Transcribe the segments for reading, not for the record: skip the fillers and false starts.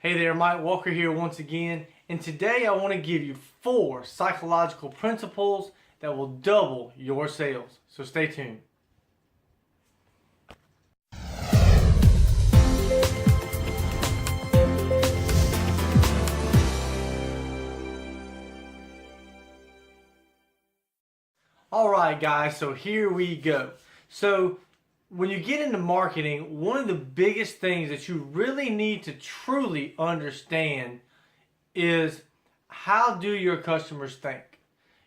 Hey there, Mike Walker here once again, and today I want to give you 4 psychological principles that will double your sales. So stay tuned. Alright guys, so here we go. So when you get into marketing, one of the biggest things that you really need to truly understand is how do your customers think.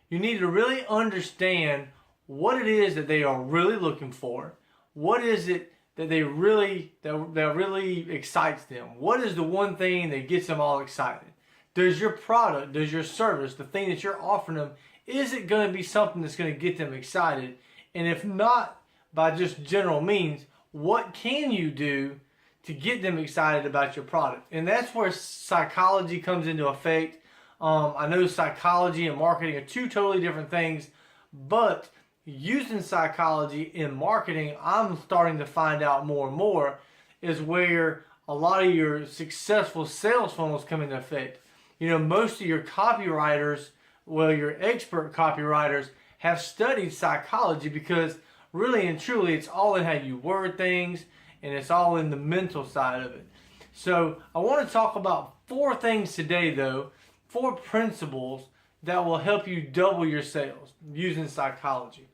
You need to really understand what it is that they are really looking for. What is it that that really excites them? What is the one thing that gets them all excited? Does your product, does your service, the thing that you're offering them, is it going to be something that's going to get them excited? And if not, by just general means, what can you do to get them excited about your product? And that's where psychology comes into effect. I know psychology and marketing are 2 totally different things, but using psychology in marketing, I'm starting to find out more and more, is where a lot of your successful sales funnels come into effect. You know, most of your copywriters, well, your expert copywriters have studied psychology, because really and truly, it's all in how you word things, and it's all in the mental side of it. So I want to talk about 4 things today, though, 4 principles that will help you double your sales using psychology.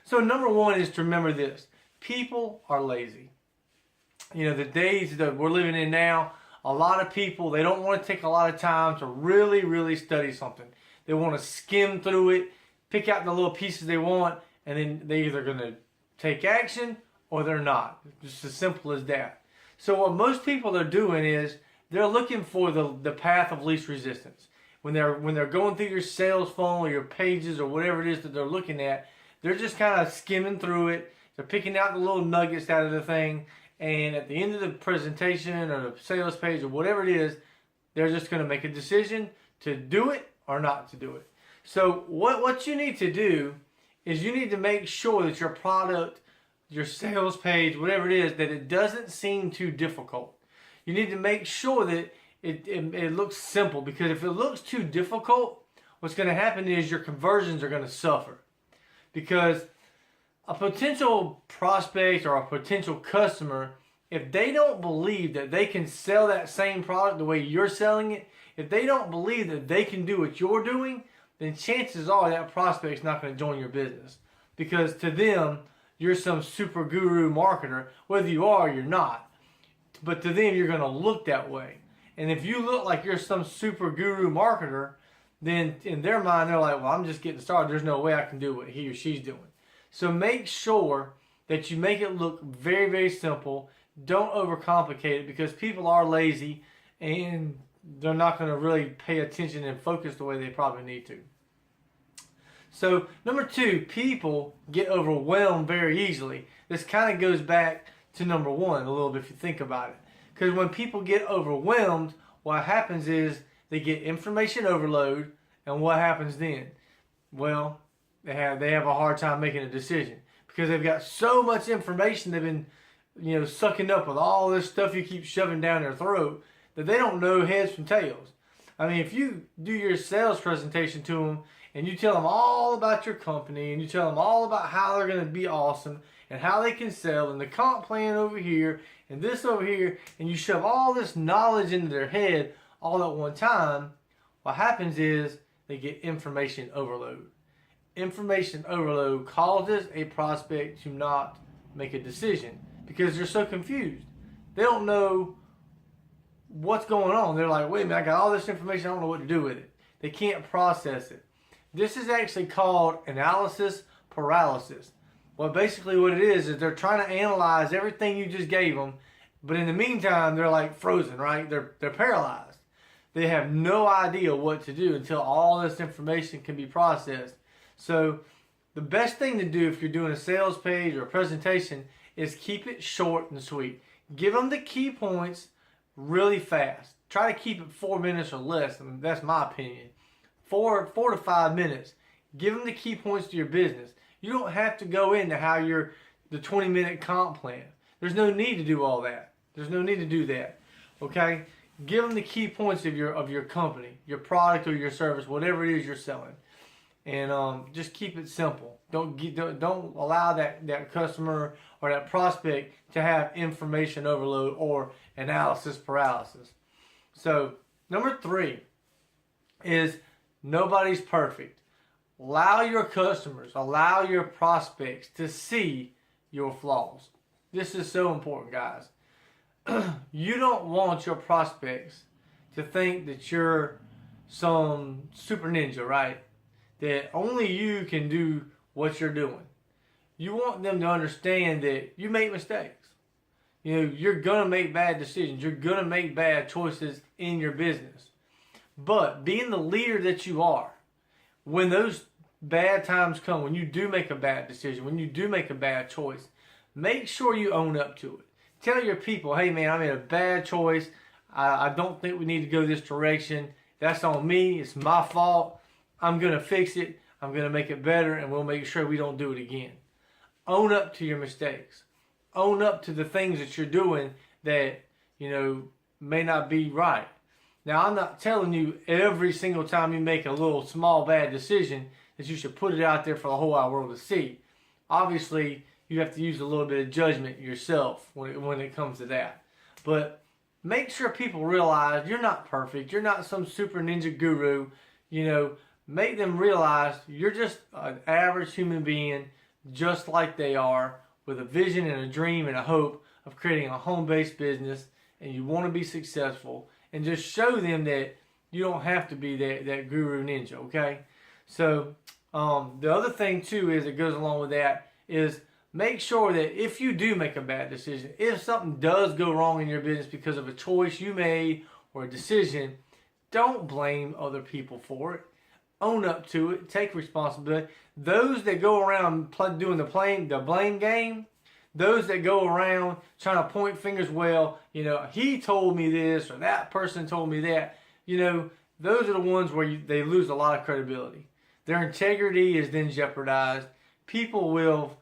So number 1 is to remember this: people are lazy. You know, the days that we're living in now, a lot of people, they don't want to take a lot of time to really study something. They want to skim through it, pick out the little pieces they want, and then they're either going to take action or they're not. Just as simple as that. So what most people are doing is they're looking for the path of least resistance. When they're going through your sales funnel or your pages or whatever it is that they're looking at, they're just kind of skimming through it. They're picking out the little nuggets out of the thing, and at the end of the presentation or the sales page or whatever it is, they're just going to make a decision to do it or not to do it. So what you need to do is you need to make sure that your product, your sales page, whatever it is, that it doesn't seem too difficult. You need to make sure that it looks simple, because if it looks too difficult, what's going to happen is your conversions are going to suffer. Because a potential prospect or a potential customer, if they don't believe that they can sell that same product the way you're selling it, if they don't believe that they can do what you're doing, then chances are that prospect's not going to join your business. Because to them, you're some super guru marketer, whether you are or you're not. But to them, you're going to look that way. And if you look like you're some super guru marketer, then in their mind, they're like, well, I'm just getting started. There's no way I can do what he or she's doing. So make sure that you make it look very simple. Don't overcomplicate it, because people are lazy and they're not going to really pay attention and focus the way they probably need to. So number 2, people get overwhelmed very easily. This kind of goes back to number 1 a little bit if you think about it. Because when people get overwhelmed, what happens is they get information overload, and what happens then? Well, they have a hard time making a decision, because they've got so much information they've been, sucking up with all this stuff you keep shoving down their throat, that they don't know heads from tails. I mean, if you do your sales presentation to them and you tell them all about your company, and you tell them all about how they're going to be awesome and how they can sell, and the comp plan over here and this over here, and you shove all this knowledge into their head all at one time, what happens is they get information overload. Information overload causes a prospect to not make a decision, because they're so confused. They don't know what's going on. They're like, wait a minute, I got all this information, I don't know what to do with it. They can't process it. This is actually called analysis paralysis. Well, basically what it is they're trying to analyze everything you just gave them, but in the meantime, they're like frozen, right? They're paralyzed. They have no idea what to do until all this information can be processed. So the best thing to do if you're doing a sales page or a presentation is keep it short and sweet. Give them the key points really fast. Try to keep it 4 minutes or less. I mean, that's my opinion. 4 to 5 minutes. Give them the key points to your business. You don't have to go into how the 20-minute comp plan. There's no need to do all that. There's no need to do that. Okay? Give them the key points of your company, your product or your service, whatever it is you're selling, and just keep it simple. Don't allow that customer or that prospect to have information overload or analysis paralysis. So number 3 is nobody's perfect. Allow your customers, allow your prospects to see your flaws. This is so important, guys. You don't want your prospects to think that you're some super ninja, right? That only you can do what you're doing. You want them to understand that you make mistakes. You're going to make bad decisions. You're going to make bad choices in your business. But being the leader that you are, when those bad times come, when you do make a bad decision, when you do make a bad choice, make sure you own up to it. Tell your people, hey man, I made a bad choice. I don't think we need to go this direction. That's on me. It's my fault. I'm going to fix it. I'm going to make it better, and we'll make sure we don't do it again. Own up to your mistakes. Own up to the things that you're doing that, may not be right. Now, I'm not telling you every single time you make a little small bad decision that you should put it out there for the whole wide world to see. Obviously, you have to use a little bit of judgment yourself when it comes to that. But make sure people realize you're not perfect. You're not some super ninja guru. Make them realize you're just an average human being just like they are, with a vision and a dream and a hope of creating a home-based business, and you want to be successful, and just show them that you don't have to be that guru ninja, okay? So the other thing too is that goes along with that is make sure that if you do make a bad decision, if something does go wrong in your business because of a choice you made or a decision, don't blame other people for it. Own up to it. Take responsibility. Those that go around doing the blame game, those that go around trying to point fingers, well, he told me this or that person told me that, those are the ones where they lose a lot of credibility. Their integrity is then jeopardized. People will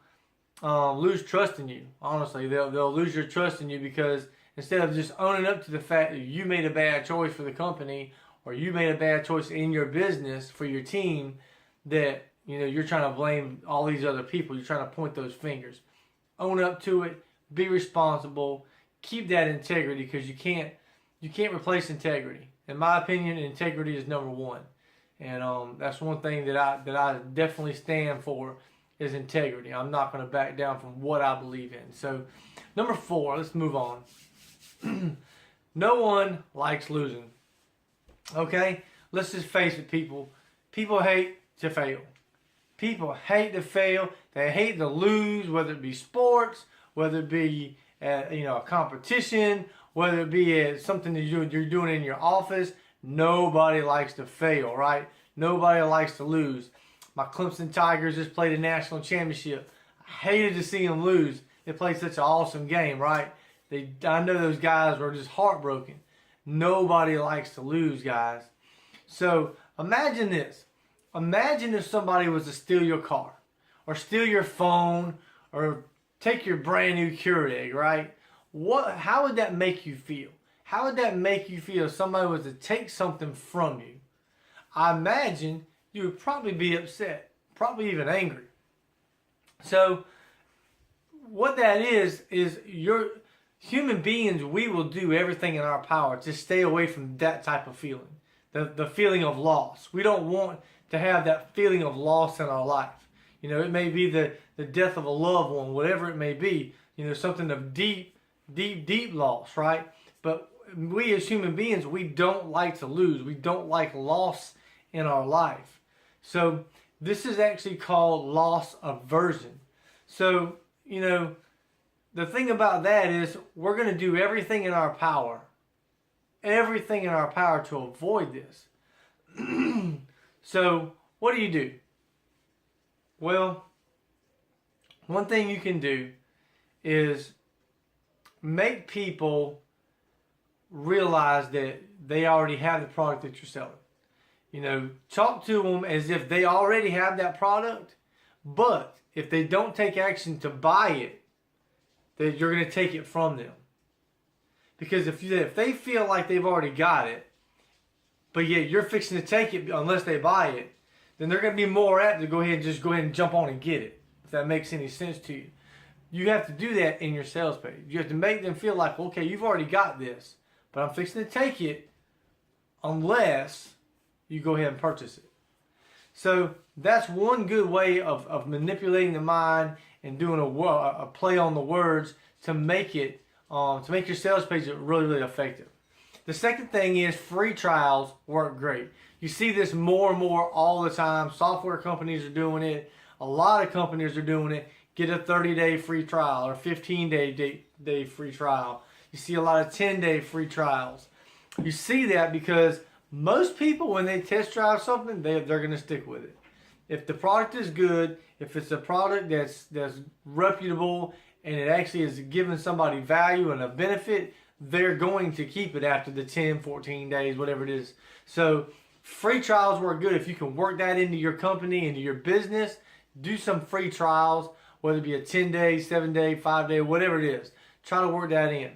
lose trust in you. Honestly, they'll lose your trust in you because instead of just owning up to the fact that you made a bad choice for the company or you made a bad choice in your business for your team, that you're trying to blame all these other people. You're trying to point those fingers. Own up to it. Be responsible. Keep that integrity, because you can't replace integrity. In my opinion, integrity is number one, and that's one thing that I definitely stand for is integrity. I'm not going to back down from what I believe in. So, number 4. Let's move on. No one likes losing. Okay, let's just face it, people. People hate to fail. People hate to fail. They hate to lose, whether it be sports, whether it be a competition, whether it be something that you're doing in your office. Nobody likes to fail, right? Nobody likes to lose. My Clemson Tigers just played a national championship. I hated to see them lose. They played such an awesome game, right? I know those guys were just heartbroken. Nobody likes to lose, guys. So imagine this. Imagine if somebody was to steal your car or steal your phone or take your brand new Keurig, right? How would that make you feel? How would that make you feel if somebody was to take something from you? I imagine you would probably be upset, probably even angry. So what that is you're human beings, we will do everything in our power to stay away from that type of feeling. The feeling of loss. We don't want to have that feeling of loss in our life. It may be the death of a loved one, whatever it may be, something of deep loss, right? But we as human beings, we don't like to lose. We don't like loss in our life. So this is actually called loss aversion. So, the thing about that is we're going to do everything in our power to avoid this. So what do? Well, one thing you can do is make people realize that they already have the product that you're selling. Talk to them as if they already have that product, but if they don't take action to buy it, that you're going to take it from them. Because if they feel like they've already got it, but yet you're fixing to take it unless they buy it, then they're going to be more apt to go ahead and jump on and get it, if that makes any sense to you. You have to do that in your sales page. You have to make them feel like, okay, you've already got this, but I'm fixing to take it unless you go ahead and purchase it. So that's one good way of manipulating the mind and doing a play on the words to make it to make your sales page really, really effective. The second thing is free trials work great. You see this more and more all the time. Software companies are doing it. A lot of companies are doing it. Get a 30-day free trial or 15-day free trial. You see a lot of 10-day free trials. You see that because most people, when they test drive something, they're going to stick with it. If the product is good, if it's a product that's reputable and it actually is giving somebody value and a benefit, they're going to keep it after the 10, 14 days, whatever it is. So free trials work good. If you can work that into your company, into your business, do some free trials, whether it be a 10-day, 7-day, 5-day, whatever it is. Try to work that in.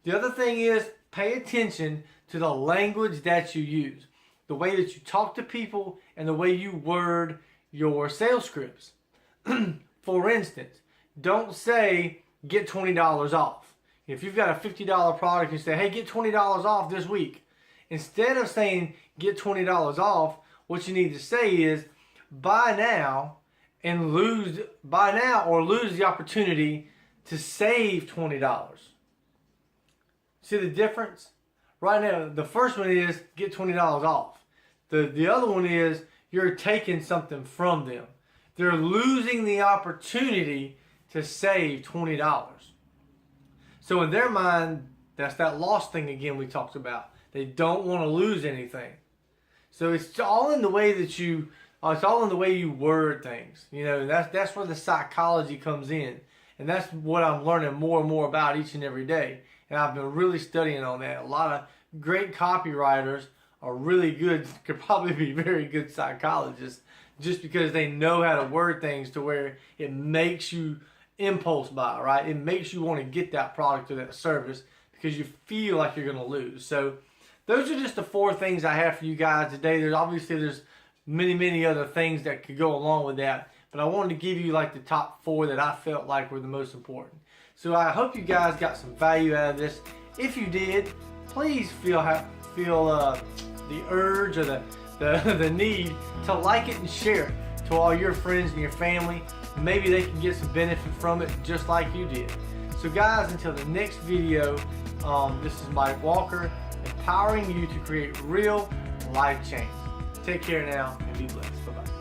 The other thing is pay attention to the language that you use, the way that you talk to people, and the way you word your sales scripts. For instance, don't say, get $20 off. If you've got a $50 product, you say, hey, get $20 off this week. Instead of saying, get $20 off, what you need to say is, buy now or lose the opportunity to save $20. See the difference? Right now, the first one is get $20 off. The other one is you're taking something from them. They're losing the opportunity to save $20. So in their mind, that's that loss thing again we talked about. They don't want to lose anything. So it's all in the way that you word things. You know, that's where the psychology comes in. And that's what I'm learning more and more about each and every day. And I've been really studying on that. A lot of great copywriters are really good, could probably be very good psychologists, just because they know how to word things to where it makes you impulse buy, right? It makes you want to get that product or that service because you feel like you're going to lose. So those are just the 4 things I have for you guys today. There's many other things that could go along with that, but I wanted to give you like the top 4 that I felt like were the most important. So I hope you guys got some value out of this. If you did, please feel the urge or the need to like it and share it to all your friends and your family. Maybe they can get some benefit from it just like you did. So guys, until the next video, this is Mike Walker, empowering you to create real life change. Take care now and be blessed. Bye-bye.